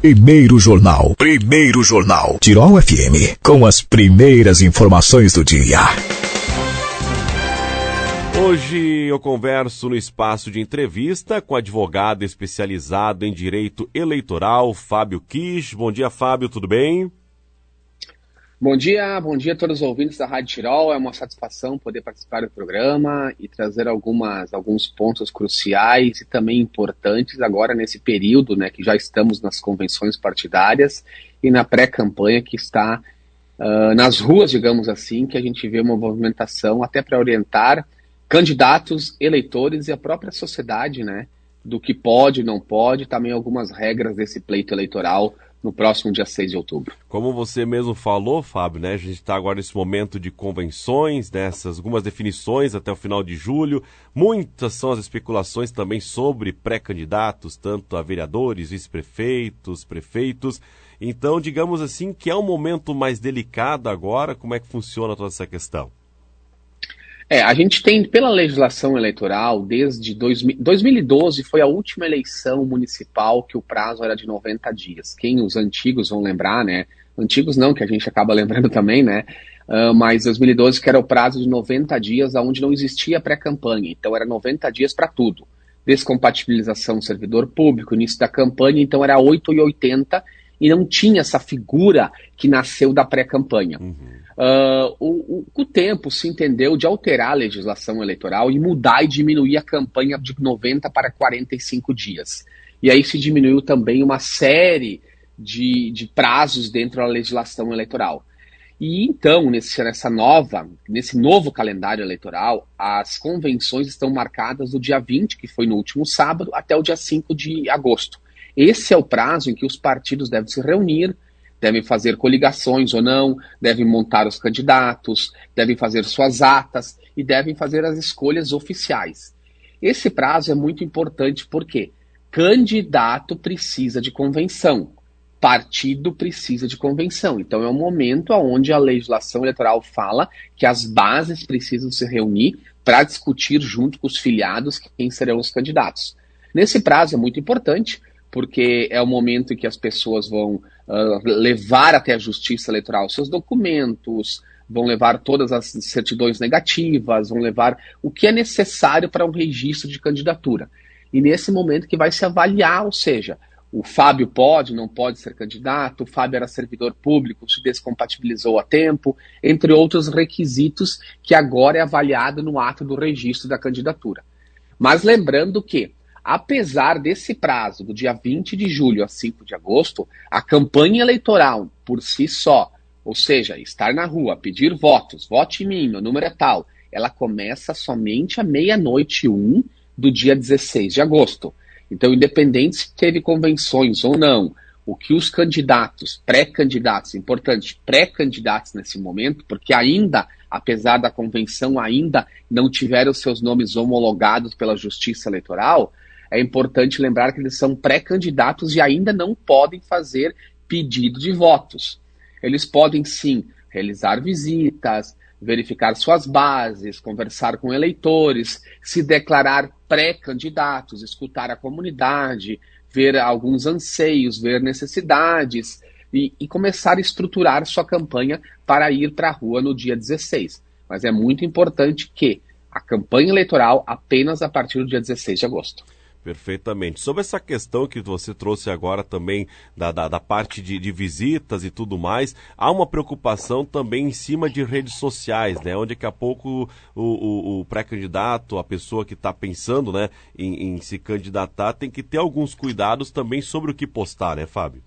Primeiro Jornal. Primeiro Jornal. Tirol FM. Com as primeiras informações do dia. Hoje eu converso no espaço de entrevista com advogado especializado em direito eleitoral, Fábio Kish. Bom dia, Fábio, tudo bem? Bom dia a todos os ouvintes da Rádio Tirol. É uma satisfação poder participar do programa e trazer alguns pontos cruciais e também importantes agora nesse período, né, que já estamos nas convenções partidárias e na pré-campanha que está nas ruas, digamos assim, que a gente vê uma movimentação até para orientar candidatos, eleitores e a própria sociedade, né, do que pode e não pode, também algumas regras desse pleito eleitoral no próximo dia 6 de outubro. Como você mesmo falou, Fábio, né, a gente está agora nesse momento de convenções, dessas algumas definições até o final de julho. Muitas são as especulações também sobre pré-candidatos, tanto a vereadores, vice-prefeitos, prefeitos. Então, digamos assim, que é um momento mais delicado agora. Como é que funciona toda essa questão? A gente tem, pela legislação eleitoral, desde 2012 foi a última eleição municipal que o prazo era de 90 dias. Os antigos vão lembrar, né? Antigos não, que a gente acaba lembrando também, né? Mas 2012 que era o prazo de 90 dias, onde não existia pré-campanha. Então era 90 dias para tudo. Descompatibilização do servidor público, início da campanha, então era 8 e 80 e não tinha essa figura que nasceu da pré-campanha. Com o tempo se entendeu de alterar a legislação eleitoral e mudar e diminuir a campanha de 90 para 45 dias. E aí se diminuiu também uma série de prazos dentro da legislação eleitoral. E então, nesse novo calendário eleitoral, as convenções estão marcadas do dia 20, que foi no último sábado, até o dia 5 de agosto. Esse é o prazo em que os partidos devem se reunir, devem fazer coligações ou não, devem montar os candidatos, devem fazer suas atas e devem fazer as escolhas oficiais. Esse prazo é muito importante porque candidato precisa de convenção, partido precisa de convenção. Então é um momento onde a legislação eleitoral fala que as bases precisam se reunir para discutir junto com os filiados quem serão os candidatos. Nesse prazo é muito importante, porque é o momento em que as pessoas vão levar até a Justiça Eleitoral seus documentos, vão levar todas as certidões negativas, vão levar o que é necessário para um registro de candidatura. E nesse momento que vai se avaliar, ou seja, o Fábio pode, não pode ser candidato, o Fábio era servidor público, se descompatibilizou a tempo, entre outros requisitos que agora é avaliado no ato do registro da candidatura. Mas lembrando que, apesar desse prazo, do dia 20 de julho a 5 de agosto, a campanha eleitoral por si só, ou seja, estar na rua, pedir votos, vote em mim, meu número é tal, ela começa somente à 00:01 do dia 16 de agosto. Então, independente se teve convenções ou não, o que os candidatos, pré-candidatos, importante, pré-candidatos nesse momento, porque ainda, apesar da convenção, ainda não tiveram seus nomes homologados pela Justiça Eleitoral, é importante lembrar que eles são pré-candidatos e ainda não podem fazer pedido de votos. Eles podem, sim, realizar visitas, verificar suas bases, conversar com eleitores, se declarar pré-candidatos, escutar a comunidade, ver alguns anseios, ver necessidades e começar a estruturar sua campanha para ir para a rua no dia 16. Mas é muito importante que a campanha eleitoral apenas a partir do dia 16 de agosto. Perfeitamente. Sobre essa questão que você trouxe agora também da parte de visitas e tudo mais, há uma preocupação também em cima de redes sociais, né? Onde daqui a pouco o pré-candidato, a pessoa que está pensando, né, em se candidatar, tem que ter alguns cuidados também sobre o que postar, né, Fábio?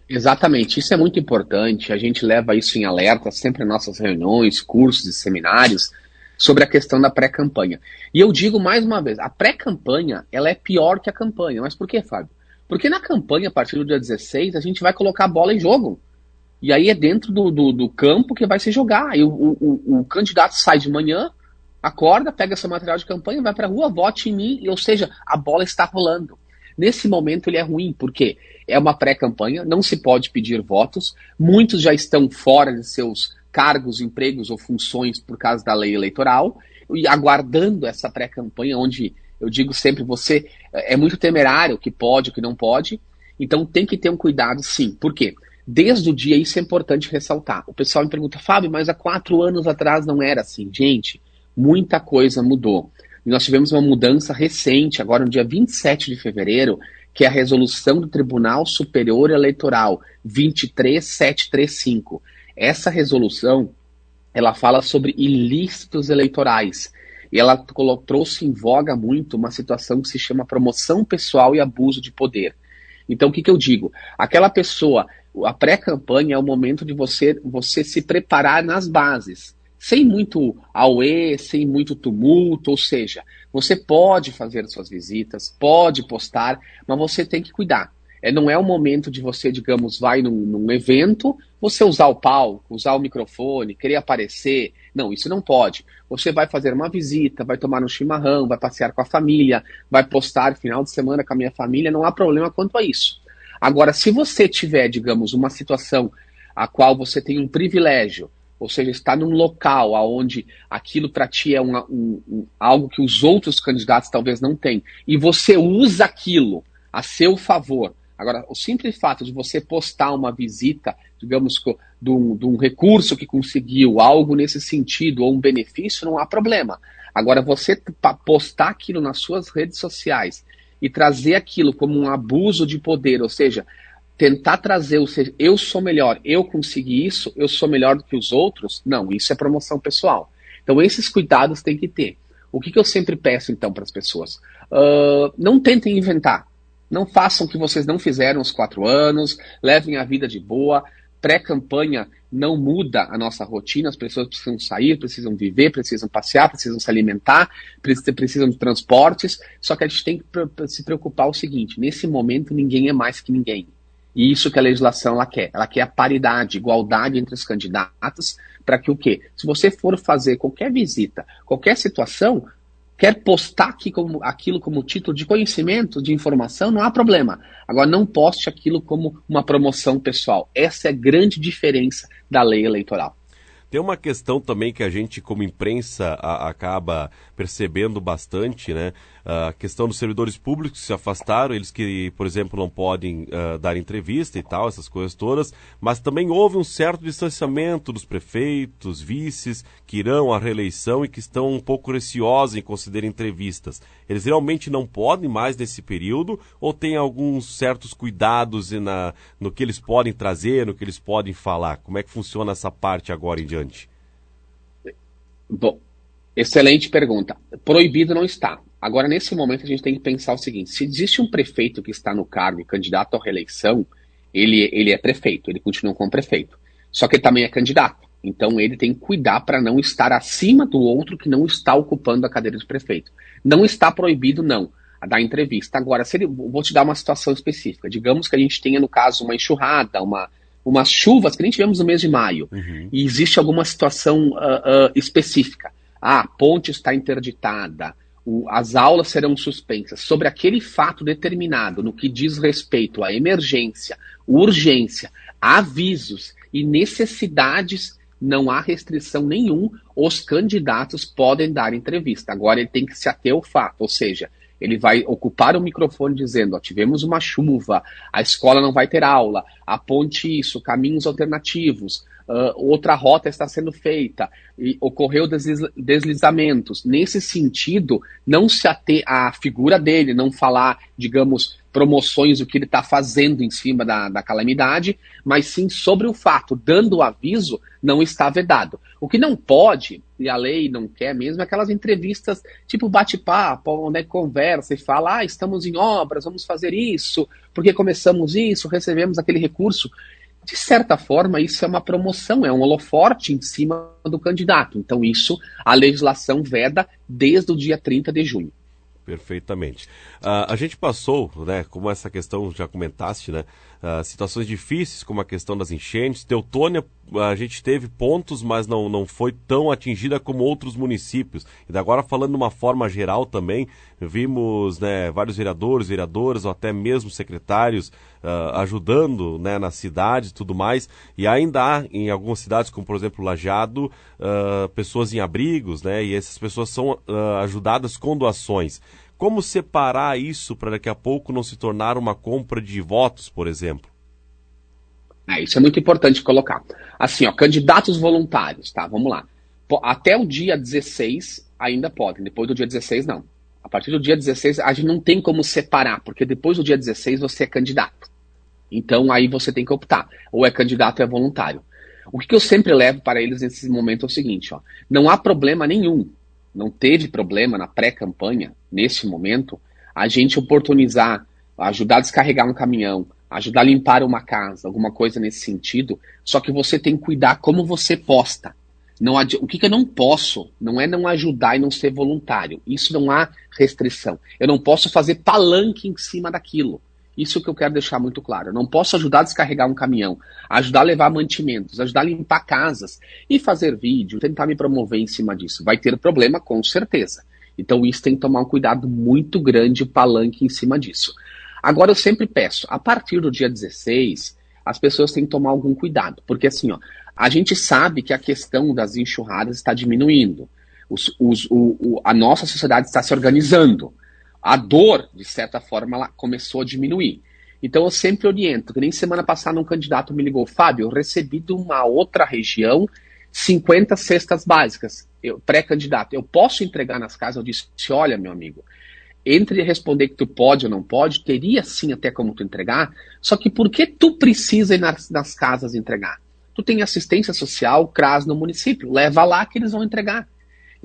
Exatamente, isso é muito importante, a gente leva isso em alerta sempre em nossas reuniões, cursos e seminários, sobre a questão da pré-campanha. E eu digo mais uma vez, a pré-campanha, ela é pior que a campanha. Mas por quê, Fábio? Porque na campanha, a partir do dia 16, a gente vai colocar a bola em jogo. E aí é dentro do campo que vai se jogar. E o candidato sai de manhã, acorda, pega seu material de campanha, vai pra rua, vote em mim, ou seja, a bola está rolando. Nesse momento ele é ruim, porque é uma pré-campanha, não se pode pedir votos, muitos já estão fora de seus cargos, empregos ou funções por causa da lei eleitoral, e aguardando essa pré-campanha, onde eu digo sempre, você é muito temerário o que pode, o que não pode, Então tem que ter um cuidado, sim. Por quê? Desde o dia, isso é importante ressaltar. O pessoal me pergunta, Fábio, mas há 4 anos atrás não era assim. Gente, muita coisa mudou. E nós tivemos uma mudança recente, agora no dia 27 de fevereiro, que é a resolução do Tribunal Superior Eleitoral 23735. Essa resolução, ela fala sobre ilícitos eleitorais. E ela trouxe em voga muito uma situação que se chama promoção pessoal e abuso de poder. Então, o que eu digo? Aquela pessoa, a pré-campanha é o momento de você se preparar nas bases, sem muito auê, sem muito tumulto, ou seja, você pode fazer suas visitas, pode postar, mas você tem que cuidar. Não é o momento de você, digamos, vai num evento, você usar o palco, usar o microfone, querer aparecer. Não, isso não pode. Você vai fazer uma visita, vai tomar um chimarrão, vai passear com a família, vai postar final de semana com a minha família, não há problema quanto a isso. Agora, se você tiver, digamos, uma situação a qual você tem um privilégio, ou seja, está num local onde aquilo para ti é algo que os outros candidatos talvez não têm, e você usa aquilo a seu favor. Agora, o simples fato de você postar uma visita, digamos, de um recurso que conseguiu, algo nesse sentido, ou um benefício, não há problema. Agora, você postar aquilo nas suas redes sociais e trazer aquilo como um abuso de poder, ou seja, tentar trazer, ou seja, eu sou melhor, eu consegui isso, eu sou melhor do que os outros, não, isso é promoção pessoal. Então, esses cuidados tem que ter. O que eu sempre peço, então, para as pessoas? Não tentem inventar. Não façam o que vocês não fizeram os 4 anos, levem a vida de boa. Pré-campanha não muda a nossa rotina, as pessoas precisam sair, precisam viver, precisam passear, precisam se alimentar, precisam de transportes, só que a gente tem que se preocupar o seguinte, nesse momento ninguém é mais que ninguém. E isso que a legislação ela quer a paridade, igualdade entre os candidatos, para que o quê? Se você for fazer qualquer visita, qualquer situação, quer postar aquilo como título de conhecimento, de informação, não há problema. Agora, não poste aquilo como uma promoção pessoal. Essa é a grande diferença da lei eleitoral. Tem uma questão também que a gente, como imprensa, acaba percebendo bastante, né? A questão dos servidores públicos que se afastaram, eles que, por exemplo, não podem dar entrevista e tal, essas coisas todas, mas também houve um certo distanciamento dos prefeitos, vices, que irão à reeleição e que estão um pouco receosos em considerar entrevistas. Eles realmente não podem mais nesse período ou tem alguns certos cuidados no que eles podem trazer, no que eles podem falar? Como é que funciona essa parte agora em diante? Bom, excelente pergunta. Proibido não está. Agora, nesse momento, a gente tem que pensar o seguinte, se existe um prefeito que está no cargo e candidato à reeleição, ele é prefeito, ele continua como prefeito. Só que ele também é candidato. Então, ele tem que cuidar para não estar acima do outro que não está ocupando a cadeira de prefeito. Não está proibido, não, a dar entrevista. Agora, vou te dar uma situação específica. Digamos que a gente tenha, no caso, uma enxurrada, umas chuvas que nem tivemos no mês de maio, e existe alguma situação específica. A ponte está interditada, as aulas serão suspensas. Sobre aquele fato determinado, no que diz respeito à emergência, urgência, avisos e necessidades, não há restrição nenhuma, os candidatos podem dar entrevista. Agora ele tem que se ater ao fato, ou seja, ele vai ocupar o microfone dizendo, tivemos uma chuva, a escola não vai ter aula, a ponte isso, caminhos alternativos, outra rota está sendo feita, e ocorreu deslizamentos. Nesse sentido, não se ater à figura dele, não falar, digamos, promoções do que ele está fazendo em cima da calamidade, mas sim sobre o fato, dando o aviso, não está vedado. O que não pode, e a lei não quer mesmo, é aquelas entrevistas tipo bate-papo, onde conversa e fala, estamos em obras, vamos fazer isso, porque começamos isso, recebemos aquele recurso. De certa forma, isso é uma promoção, é um holoforte em cima do candidato. Então isso, a legislação veda desde o dia 30 de junho. Perfeitamente. A gente passou, né, como essa questão já comentaste, né, situações difíceis como a questão das enchentes. Teutônia, a gente teve pontos, mas não foi tão atingida como outros municípios. E agora, falando de uma forma geral também, vimos, né, vários vereadoras ou até mesmo secretários ajudando, né, nas cidades e tudo mais. E ainda há, em algumas cidades, como por exemplo Lajeado, pessoas em abrigos, né, e essas pessoas são ajudadas com doações. Como separar isso para daqui a pouco não se tornar uma compra de votos, por exemplo? Isso é muito importante colocar. Assim, ó, candidatos voluntários, tá? Vamos lá. Até o dia 16 ainda podem, depois do dia 16 não. A partir do dia 16 a gente não tem como separar, porque depois do dia 16 você é candidato. Então aí você tem que optar, ou é candidato ou é voluntário. O que eu sempre levo para eles nesse momento é o seguinte, ó, não há problema nenhum, não teve problema na pré-campanha, nesse momento, a gente oportunizar, ajudar a descarregar um caminhão, ajudar a limpar uma casa, alguma coisa nesse sentido, só que você tem que cuidar como você posta. O que eu não posso, não é não ajudar e não ser voluntário. Isso não há restrição. Eu não posso fazer palanque em cima daquilo. Isso que eu quero deixar muito claro. Eu não posso ajudar a descarregar um caminhão, ajudar a levar mantimentos, ajudar a limpar casas e fazer vídeo, tentar me promover em cima disso. Vai ter problema, com certeza. Então isso tem que tomar um cuidado muito grande, o palanque em cima disso. Agora eu sempre peço, a partir do dia 16, as pessoas têm que tomar algum cuidado. Porque assim, ó, a gente sabe que a questão das enxurradas está diminuindo. A nossa sociedade está se organizando. A dor, de certa forma, ela começou a diminuir. Então eu sempre oriento, que nem semana passada um candidato me ligou, Fábio, eu recebi de uma outra região 50 cestas básicas, pré-candidato, eu posso entregar nas casas? Eu disse, olha, meu amigo, entre responder que tu pode ou não pode, teria sim até como tu entregar, só que por que tu precisa ir nas casas entregar? Tu tem assistência social, CRAS no município, leva lá que eles vão entregar.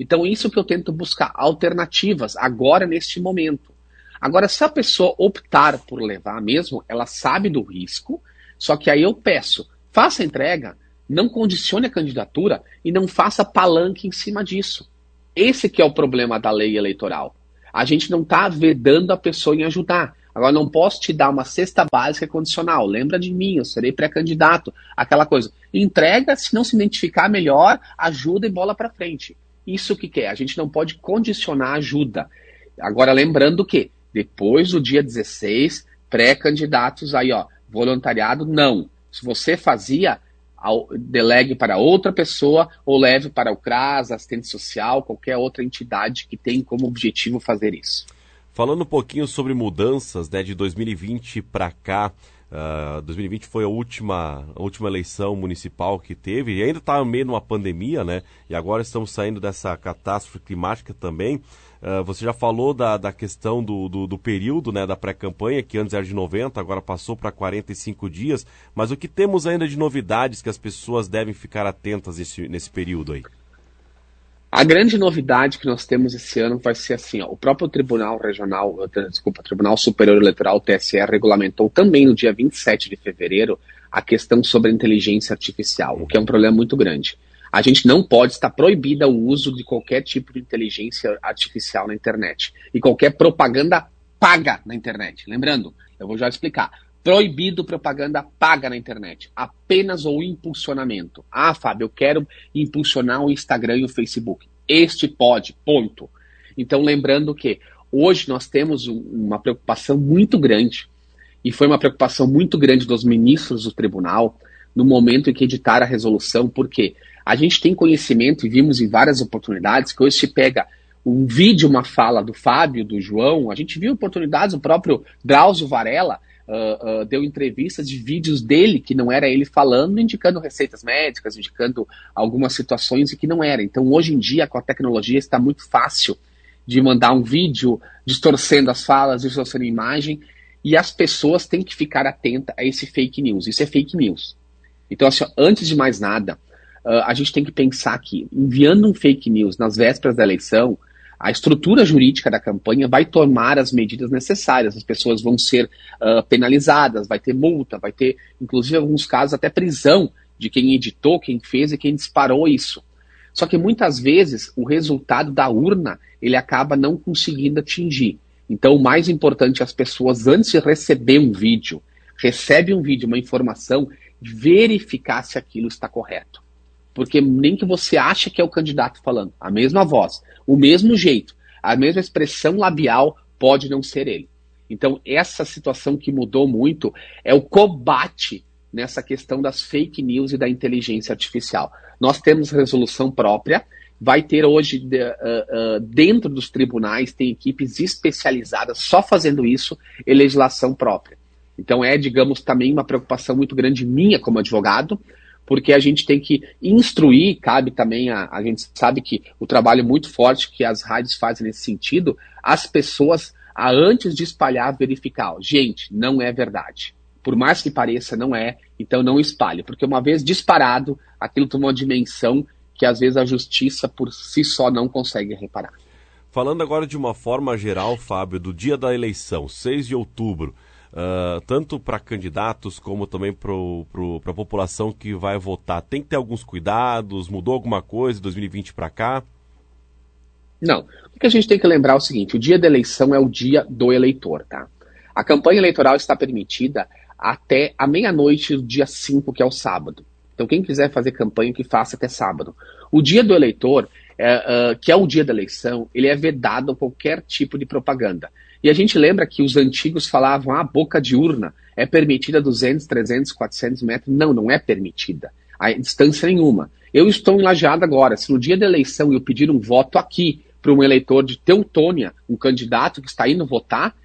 Então, isso que eu tento buscar, alternativas, agora, neste momento. Agora, se a pessoa optar por levar mesmo, ela sabe do risco, só que aí eu peço, faça a entrega, não condicione a candidatura e não faça palanque em cima disso. Esse que é o problema da lei eleitoral. A gente não está vedando a pessoa em ajudar. Agora, não posso te dar uma cesta básica condicional. Lembra de mim, eu serei pré-candidato, aquela coisa. Entrega, se não se identificar melhor, ajuda e bola para frente. Isso que é, a gente não pode condicionar a ajuda. Agora, lembrando que, depois do dia 16, pré-candidatos aí, ó, voluntariado, não. Se você fazia, delegue para outra pessoa ou leve para o CRAS, assistente social, qualquer outra entidade que tem como objetivo fazer isso. Falando um pouquinho sobre mudanças, né, de 2020 para cá, 2020 foi a última eleição municipal que teve, e ainda está meio numa pandemia, né? E agora estamos saindo dessa catástrofe climática também. Você já falou da questão do período, né, da pré-campanha, que antes era de 90, agora passou para 45 dias. Mas o que temos ainda de novidades que as pessoas devem ficar atentas nesse período aí? A grande novidade que nós temos esse ano vai ser assim, ó, o próprio Tribunal Superior Eleitoral, o TSE, regulamentou também no dia 27 de fevereiro a questão sobre a inteligência artificial, o que é um problema muito grande. A gente não pode estar proibida o uso de qualquer tipo de inteligência artificial na internet e qualquer propaganda paga na internet. Lembrando, eu vou já explicar. Proibido propaganda paga na internet, apenas o impulsionamento. Ah, Fábio, eu quero impulsionar o Instagram e o Facebook. Este pode, ponto. Então, lembrando que hoje nós temos uma preocupação muito grande, e foi uma preocupação muito grande dos ministros do tribunal, no momento em que editaram a resolução, porque a gente tem conhecimento, e vimos em várias oportunidades, que hoje se pega um vídeo, uma fala do Fábio, do João, a gente viu oportunidades, o próprio Drauzio Varela, deu entrevistas de vídeos dele, que não era ele falando, indicando receitas médicas, indicando algumas situações e que não era. Então, hoje em dia, com a tecnologia, está muito fácil de mandar um vídeo distorcendo as falas, distorcendo a imagem, e as pessoas têm que ficar atentas a esse fake news. Isso é fake news. Então, assim, antes de mais nada, a gente tem que pensar que, enviando um fake news nas vésperas da eleição, a estrutura jurídica da campanha vai tomar as medidas necessárias, as pessoas vão ser penalizadas, vai ter multa, vai ter, inclusive, em alguns casos, até prisão de quem editou, quem fez e quem disparou isso. Só que muitas vezes o resultado da urna ele acaba não conseguindo atingir. Então o mais importante é as pessoas, antes de receber um vídeo, uma informação, verificar se aquilo está correto. Porque nem que você ache que é o candidato falando, a mesma voz, o mesmo jeito, a mesma expressão labial pode não ser ele. Então essa situação que mudou muito é o combate nessa questão das fake news e da inteligência artificial. Nós temos resolução própria vai ter hoje, dentro dos tribunais, tem equipes especializadas só fazendo isso, e legislação própria. Então digamos, também uma preocupação muito grande minha como advogado, porque a gente tem que instruir, cabe também, a gente sabe que o trabalho muito forte que as rádios fazem nesse sentido, as pessoas, antes de espalhar, verificar. Gente, não é verdade. Por mais que pareça, não é, então não espalhe. Porque uma vez disparado, aquilo toma uma dimensão que às vezes a justiça por si só não consegue reparar. Falando agora de uma forma geral, Fábio, do dia da eleição, 6 de outubro, tanto para candidatos como também para a população que vai votar, tem que ter alguns cuidados? Mudou alguma coisa de 2020 para cá? Não. O que a gente tem que lembrar é o seguinte, o dia da eleição é o dia do eleitor, tá? A campanha eleitoral está permitida até a meia-noite do dia 5, que é o sábado. Então quem quiser fazer campanha, que faça até sábado. O dia do eleitor, que é o dia da eleição, ele é vedado a qualquer tipo de propaganda. E a gente lembra que os antigos falavam, a boca de urna é permitida a 200, 300, 400 metros. Não, não é permitida. A distância nenhuma. Eu estou em Lajeado agora. Se no dia da eleição eu pedir um voto aqui para um eleitor de Teutônia, um candidato que está indo votar,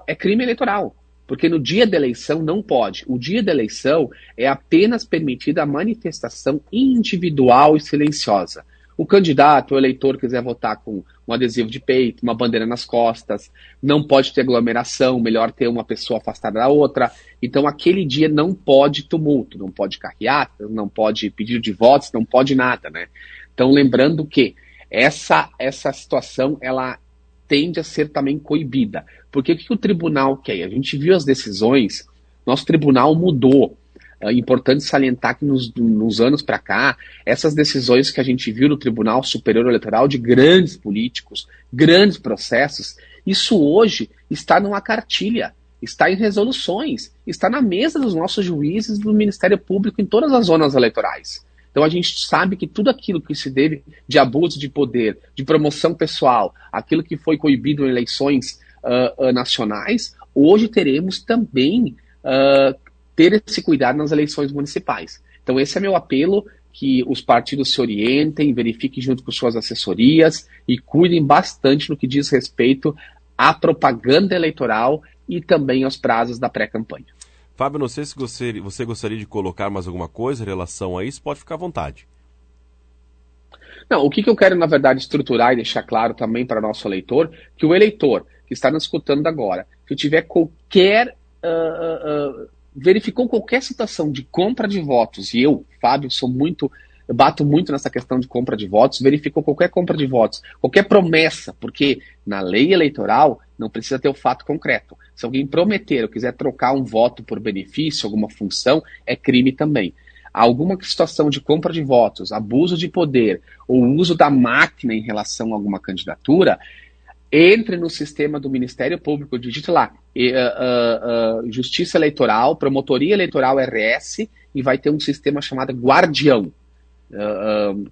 é crime eleitoral. Porque no dia da eleição não pode. O dia da eleição é apenas permitida a manifestação individual e silenciosa. O candidato, o eleitor quiser votar com um adesivo de peito, uma bandeira nas costas, não pode ter aglomeração, melhor ter uma pessoa afastada da outra. Então aquele dia não pode tumulto, não pode carreata, não pode pedido de votos, não pode nada, né? Então lembrando que essa situação, ela tende a ser também coibida. Porque o que o tribunal quer? A gente viu as decisões, nosso tribunal mudou. É importante salientar que nos anos para cá, essas decisões que a gente viu no Tribunal Superior Eleitoral de grandes políticos, grandes processos, isso hoje está numa cartilha, está em resoluções, está na mesa dos nossos juízes do Ministério Público em todas as zonas eleitorais. Então a gente sabe que tudo aquilo que se deve de abuso de poder, de promoção pessoal, aquilo que foi coibido em eleições nacionais, hoje teremos também ter esse cuidado nas eleições municipais. Então esse é meu apelo, que os partidos se orientem, verifiquem junto com suas assessorias e cuidem bastante no que diz respeito à propaganda eleitoral e também aos prazos da pré-campanha. Fábio, não sei se você gostaria de colocar mais alguma coisa em relação a isso, pode ficar à vontade. Não, o que eu quero, na verdade, estruturar e deixar claro também para nosso eleitor, que o eleitor que está nos escutando agora, que tiver verificou qualquer situação de compra de votos, e eu, Fábio, eu bato muito nessa questão de compra de votos, verificou qualquer compra de votos, qualquer promessa, porque na lei eleitoral não precisa ter o fato concreto. Se alguém prometer ou quiser trocar um voto por benefício, alguma função, é crime também. Alguma situação de compra de votos, abuso de poder ou uso da máquina em relação a alguma candidatura, entre no sistema do Ministério Público, digite lá, Justiça Eleitoral, Promotoria Eleitoral RS, e vai ter um sistema chamado Guardião.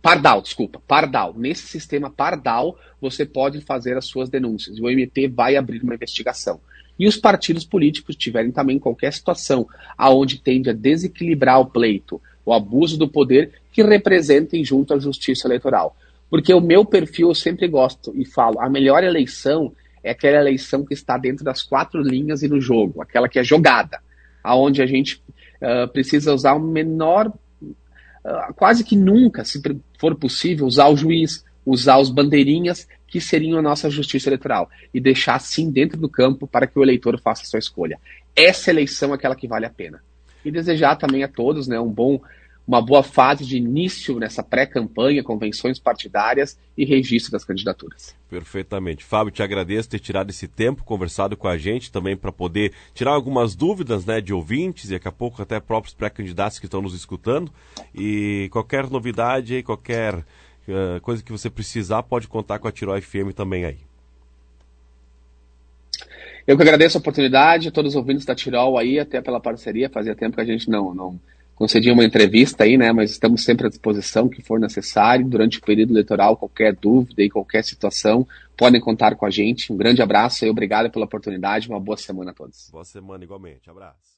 Pardal. Nesse sistema Pardal, você pode fazer as suas denúncias. E o MP vai abrir uma investigação. E os partidos políticos tiverem também qualquer situação aonde tende a desequilibrar o pleito, o abuso do poder, que representem junto à Justiça Eleitoral. Porque o meu perfil eu sempre gosto e falo, a melhor eleição é aquela eleição que está dentro das 4 linhas e no jogo, aquela que é jogada, aonde a gente precisa usar o menor, quase que nunca, se for possível, usar o juiz, usar os bandeirinhas, que seriam a nossa justiça eleitoral, e deixar assim dentro do campo para que o eleitor faça a sua escolha. Essa eleição é aquela que vale a pena. E desejar também a todos, né, uma boa fase de início nessa pré-campanha, convenções partidárias e registro das candidaturas. Perfeitamente. Fábio, te agradeço ter tirado esse tempo, conversado com a gente também para poder tirar algumas dúvidas, né, de ouvintes e daqui a pouco até próprios pré-candidatos que estão nos escutando. E qualquer novidade, qualquer coisa que você precisar, pode contar com a Tirol FM também aí. Eu que agradeço a oportunidade, a todos os ouvintes da Tirol aí, até pela parceria. Fazia tempo que a gente não concedia uma entrevista aí, né? Mas estamos sempre à disposição, que for necessário. Durante o período eleitoral, qualquer dúvida e qualquer situação, podem contar com a gente. Um grande abraço e obrigado pela oportunidade. Uma boa semana a todos. Boa semana igualmente. Abraço.